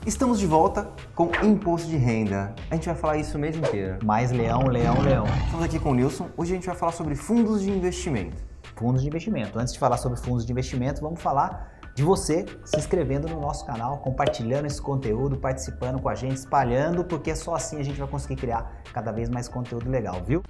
Estamos de volta com imposto de renda. A gente vai falar isso o mês inteiro. Mais leão, leão, leão. Estamos aqui com o Nilson. Hoje a gente vai falar sobre fundos de investimento. Fundos de investimento. Antes de falar sobre fundos de investimento, vamos falar de você se inscrevendo no nosso canal, compartilhando esse conteúdo, participando com a gente, espalhando, porque só assim a gente vai conseguir criar cada vez mais conteúdo legal, viu?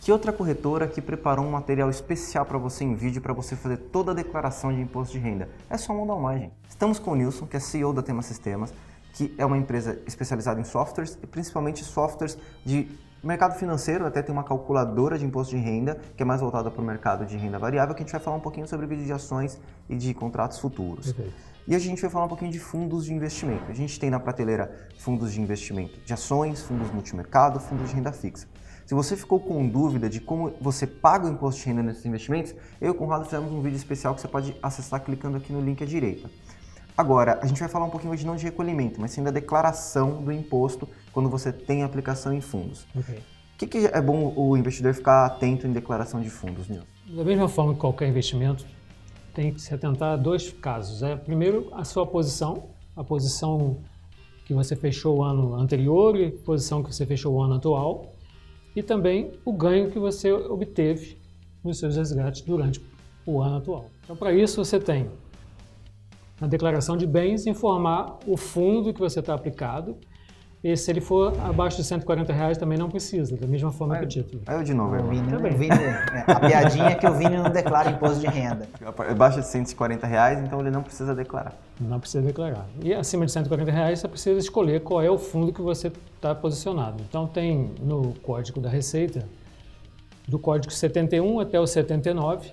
Que outra corretora que preparou um material especial para você em vídeo para você fazer toda a declaração de imposto de renda? É só mandar um mais, gente. Estamos com o Nilson, que é CEO da Tema Sistemas, que é uma empresa especializada em softwares e principalmente softwares de mercado financeiro. Até tem uma calculadora de imposto de renda que é mais voltada para o mercado de renda variável, que a gente vai falar um pouquinho sobre vídeo de ações e de contratos futuros. Perfeito. E a gente vai falar um pouquinho de fundos de investimento. A gente tem na prateleira fundos de investimento de ações, fundos multimercado, fundos de renda fixa. Se você ficou com dúvida de como você paga o imposto de renda nesses investimentos, eu e o Conrado fizemos um vídeo especial que você pode acessar clicando aqui no link à direita. Agora, a gente vai falar um pouquinho hoje não de recolhimento, mas sim da declaração do imposto quando você tem aplicação em fundos. Okay. O que é bom o investidor ficar atento em declaração de fundos, Nilson? Da mesma forma que qualquer investimento, tem que se atentar a dois casos. Primeiro, a sua posição, a posição que você fechou o ano anterior e a posição que você fechou o ano atual, e também o ganho que você obteve nos seus resgates durante o ano atual. Então, para isso, você tem na declaração de bens informar o fundo que você está aplicado, e se ele for abaixo de R$140 também não precisa, da mesma forma que o título. Aí eu de novo, irmão. A piadinha é que o Vini não declara imposto de renda. Abaixo de R$140, então ele não precisa declarar. Não precisa declarar. E acima de R$140 você precisa escolher qual é o fundo que você está posicionado. Então tem no Código da Receita, do Código 71 até o 79,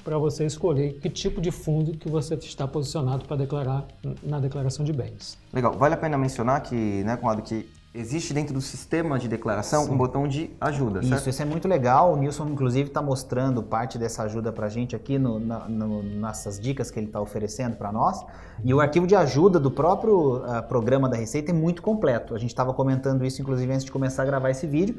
para você escolher que tipo de fundo que você está posicionado para declarar na declaração de bens. Legal. Vale a pena mencionar que, né, Conrado, que existe dentro do sistema de declaração um botão de ajuda, certo? Isso é muito legal. O Nilson, inclusive, está mostrando parte dessa ajuda para a gente aqui nessas dicas que ele está oferecendo para nós. E o arquivo de ajuda do próprio programa da Receita é muito completo. A gente estava comentando isso, inclusive, antes de começar a gravar esse vídeo.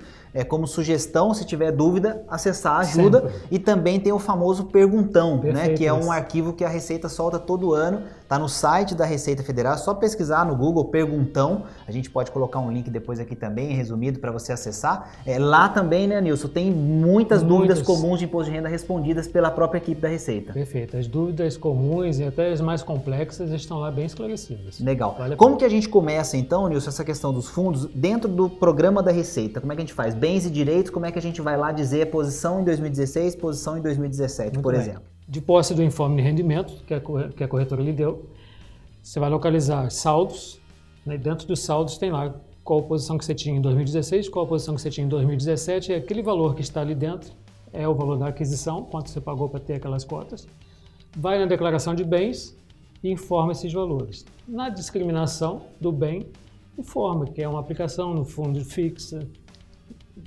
Como sugestão, se tiver dúvida, acessar a ajuda. Sempre. E também tem o famoso perguntão, né, que é um arquivo que a Receita solta todo ano. Está no site da Receita Federal, é só pesquisar no Google perguntão. A gente pode colocar um link depois aqui também, resumido, para você acessar. Lá também, né, Nilson, tem muitas dúvidas comuns de imposto de renda respondidas pela própria equipe da Receita. Perfeito. As dúvidas comuns e até as mais complexas estão lá bem esclarecidas. Legal. Como que a gente começa, então, Nilson, essa questão dos fundos dentro do programa da Receita? Como é que a gente faz? Bens e direitos, como é que a gente vai lá dizer posição em 2016, posição em 2017, por exemplo? De posse do informe de rendimento que a corretora lhe deu, você vai localizar saldos, né? Dentro dos saldos tem lá qual a posição que você tinha em 2016, qual a posição que você tinha em 2017, e aquele valor que está ali dentro é o valor da aquisição, quanto você pagou para ter aquelas cotas. Vai na declaração de bens e informa esses valores. Na discriminação do bem, informa que é uma aplicação no fundo fixa,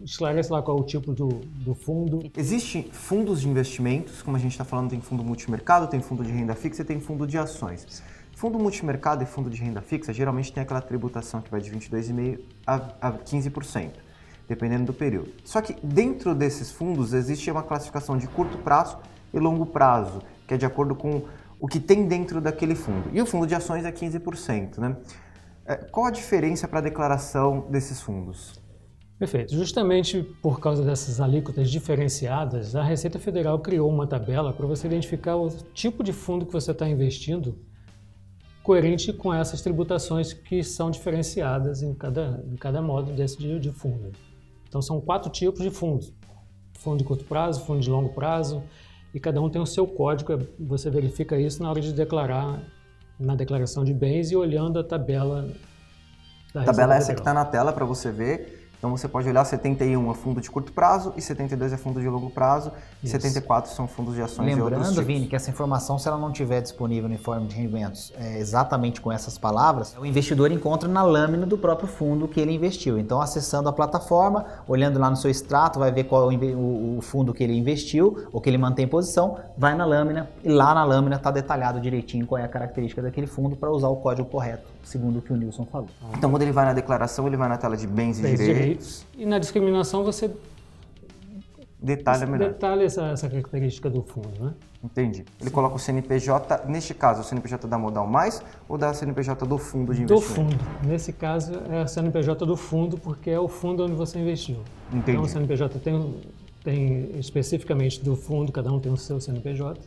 esclarece lá qual é o tipo do fundo. Existem fundos de investimentos, como a gente está falando, tem fundo multimercado, tem fundo de renda fixa e tem fundo de ações. Fundo multimercado e fundo de renda fixa geralmente tem aquela tributação que vai de 22,5% a 15%, dependendo do período. Só que dentro desses fundos existe uma classificação de curto prazo e longo prazo, que é de acordo com o que tem dentro daquele fundo. E o fundo de ações é 15%, né? Qual a diferença para a declaração desses fundos? Perfeito. Justamente por causa dessas alíquotas diferenciadas, a Receita Federal criou uma tabela para você identificar o tipo de fundo que você está investindo coerente com essas tributações que são diferenciadas em cada modo desse de fundo. Então são 4 tipos de fundos. Fundo de curto prazo, fundo de longo prazo, e cada um tem o seu código. Você verifica isso na hora de declarar, na declaração de bens e olhando a tabela da Receita Federal. Tabela essa que está na tela para você ver. Então você pode olhar 71 é fundo de curto prazo e 72 é fundo de longo prazo e 74 são fundos de ações e outros tipos. Lembrando, Vini, que essa informação, se ela não estiver disponível no informe de rendimentos exatamente com essas palavras, o investidor encontra na lâmina do próprio fundo que ele investiu. Então, acessando a plataforma, olhando lá no seu extrato, vai ver qual é o fundo que ele investiu ou que ele mantém em posição, vai na lâmina e lá na lâmina está detalhado direitinho qual é a característica daquele fundo para usar o código correto, segundo o que o Nilson falou. Então, quando ele vai na declaração, ele vai na tela de bens e direitos. E na discriminação você Detalha melhor. Detalha essa característica do fundo, né? Entendi. Ele coloca o CNPJ, neste caso, o CNPJ da Modal Mais ou da CNPJ do fundo de Do investimento? fundo. Nesse caso, é a CNPJ do fundo, porque é o fundo onde você investiu. Entendi. Então, o CNPJ tem especificamente do fundo, cada um tem o seu CNPJ,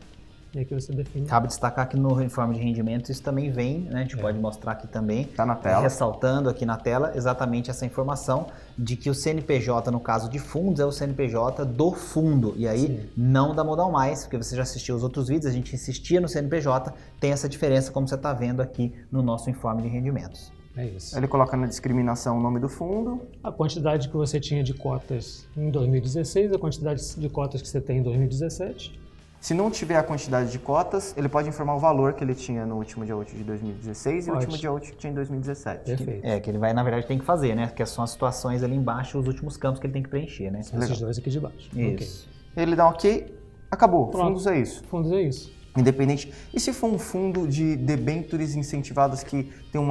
e aqui você define. Cabe destacar que no informe de rendimento isso também vem, né? A gente pode mostrar aqui também. Tá na tela. Ressaltando aqui na tela exatamente essa informação de que o CNPJ, no caso de fundos, é o CNPJ do fundo. E aí, Sim. não da Modal Mais, porque você já assistiu os outros vídeos, a gente insistia no CNPJ, tem essa diferença, como você está vendo aqui no nosso informe de rendimentos. É isso. Ele coloca na discriminação o nome do fundo. A quantidade que você tinha de cotas em 2016, a quantidade de cotas que você tem em 2017. Se não tiver a quantidade de cotas, ele pode informar o valor que ele tinha no último dia útil de 2016 e o Pode. último dia útil que tinha em 2017. Perfeito. Que ele vai, na verdade, tem que fazer, né? Que são as situações ali embaixo, os últimos campos que ele tem que preencher, né? Esses dois aqui de baixo. Isso. Ele dá um ok, acabou. Pronto. Fundos é isso. Fundos é isso. Independente. E se for um fundo de debêntures incentivadas que tem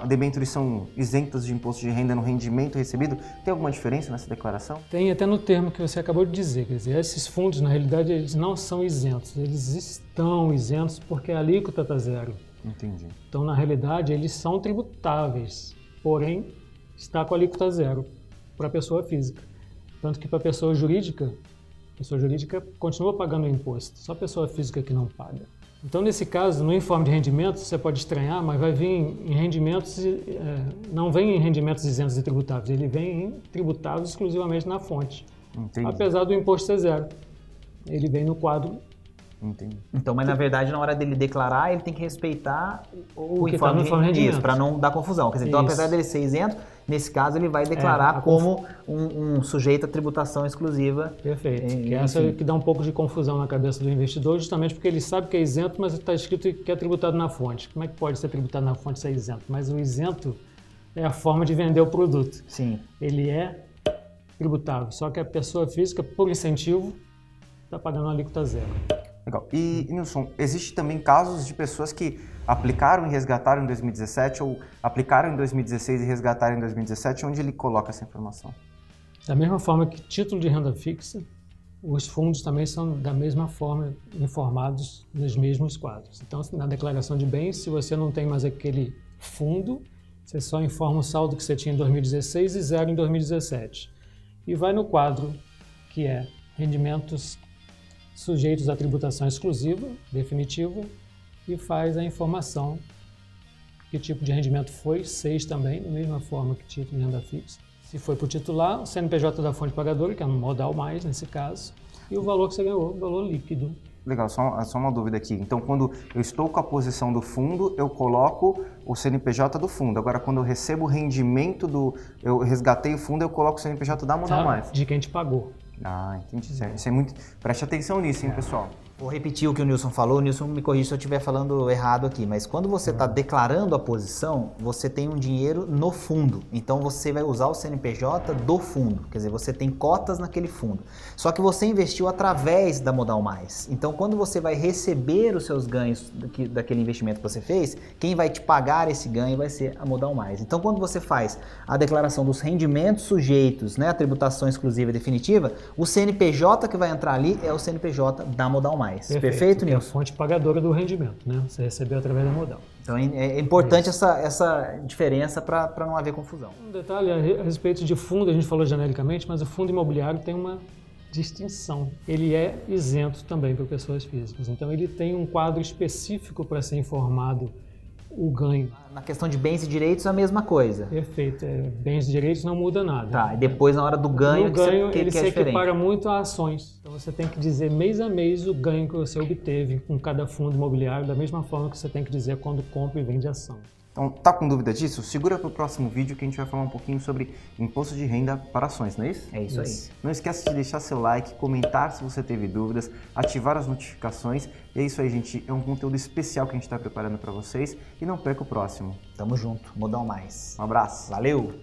debêntures são isentas de imposto de renda no rendimento recebido, tem alguma diferença nessa declaração? Tem até no termo que você acabou de dizer, quer dizer, esses fundos, na realidade, eles não são isentos, eles estão isentos porque a alíquota está zero. Entendi. Então, na realidade, eles são tributáveis, porém, está com a alíquota zero para a pessoa física. Tanto que para a pessoa jurídica continua pagando o imposto, só a pessoa física que não paga. Então, nesse caso, no informe de rendimentos, você pode estranhar, mas vai vir em rendimentos, não vem em rendimentos isentos e tributáveis, ele vem em tributáveis exclusivamente na fonte. Entendi. Apesar do imposto ser zero. Ele vem no quadro. Entendi. Então, mas na verdade, na hora dele declarar, ele tem que respeitar o que informe tá no informe de rendimentos. para não dar confusão. Quer dizer, então, Isso. apesar dele ser isento, nesse caso ele vai declarar como um sujeito a tributação exclusiva. Perfeito. Enfim. Que essa que dá um pouco de confusão na cabeça do investidor, justamente porque ele sabe que é isento, mas está escrito que é tributado na fonte. Como é que pode ser tributado na fonte e ser isento? Mas o isento é a forma de vender o produto. Sim. Ele é tributável, só que a pessoa física, por incentivo, está pagando uma alíquota zero. Legal. E, Nilson, existe também casos de pessoas que aplicaram e resgataram em 2017 ou aplicaram em 2016 e resgataram em 2017, onde ele coloca essa informação? Da mesma forma que título de renda fixa, os fundos também são da mesma forma informados nos mesmos quadros. Então, na declaração de bens, se você não tem mais aquele fundo, você só informa o saldo que você tinha em 2016 e zero em 2017. E vai no quadro que é rendimentos sujeitos à tributação exclusiva, definitiva, e faz a informação que tipo de rendimento foi, 6 também, da mesma forma que título de renda fixa. Se foi para o titular, o CNPJ da fonte pagadora, que é um Modal Mais nesse caso, e o valor que você ganhou, o valor líquido. Legal, só uma dúvida aqui. Então, quando eu estou com a posição do fundo, eu coloco o CNPJ do fundo. Agora, quando eu recebo o rendimento eu resgatei o fundo, eu coloco o CNPJ da Modal Mais. De quem te pagou. Ah, entendi. Isso é muito... Preste atenção nisso, hein, pessoal? Vou repetir o que o Nilson falou, o Nilson me corrige se eu estiver falando errado aqui, mas quando você está declarando a posição, você tem um dinheiro no fundo, então você vai usar o CNPJ do fundo, quer dizer, você tem cotas naquele fundo, só que você investiu através da Modal Mais, então quando você vai receber os seus ganhos daquele investimento que você fez, quem vai te pagar esse ganho vai ser a Modal Mais. Então quando você faz a declaração dos rendimentos sujeitos, né, a tributação exclusiva e definitiva, o CNPJ que vai entrar ali é o CNPJ da Modal Mais. Perfeito, que é a Nilson? fonte pagadora do rendimento, né? Você recebeu através da Modal. Então é importante essa diferença para não haver confusão. Um detalhe a respeito de fundo, a gente falou genericamente, mas o fundo imobiliário tem uma distinção. Ele é isento também para pessoas físicas. Então ele tem um quadro específico para ser informado o ganho. Na questão de bens e direitos, a mesma coisa. Perfeito. Bens e direitos não muda nada. Tá, e depois na hora do ganho, no ganho ele que se é diferente. equipara muito a ações. Então você tem que dizer mês a mês o ganho que você obteve com cada fundo imobiliário, da mesma forma que você tem que dizer quando compra e vende ação. Então, tá com dúvida disso? Segura para o próximo vídeo que a gente vai falar um pouquinho sobre imposto de renda para ações, não é isso? É isso aí. Não esquece de deixar seu like, comentar se você teve dúvidas, ativar as notificações. E é isso aí, gente. É um conteúdo especial que a gente está preparando para vocês. E não perca o próximo. Tamo junto. Modal Mais. Um abraço. Valeu!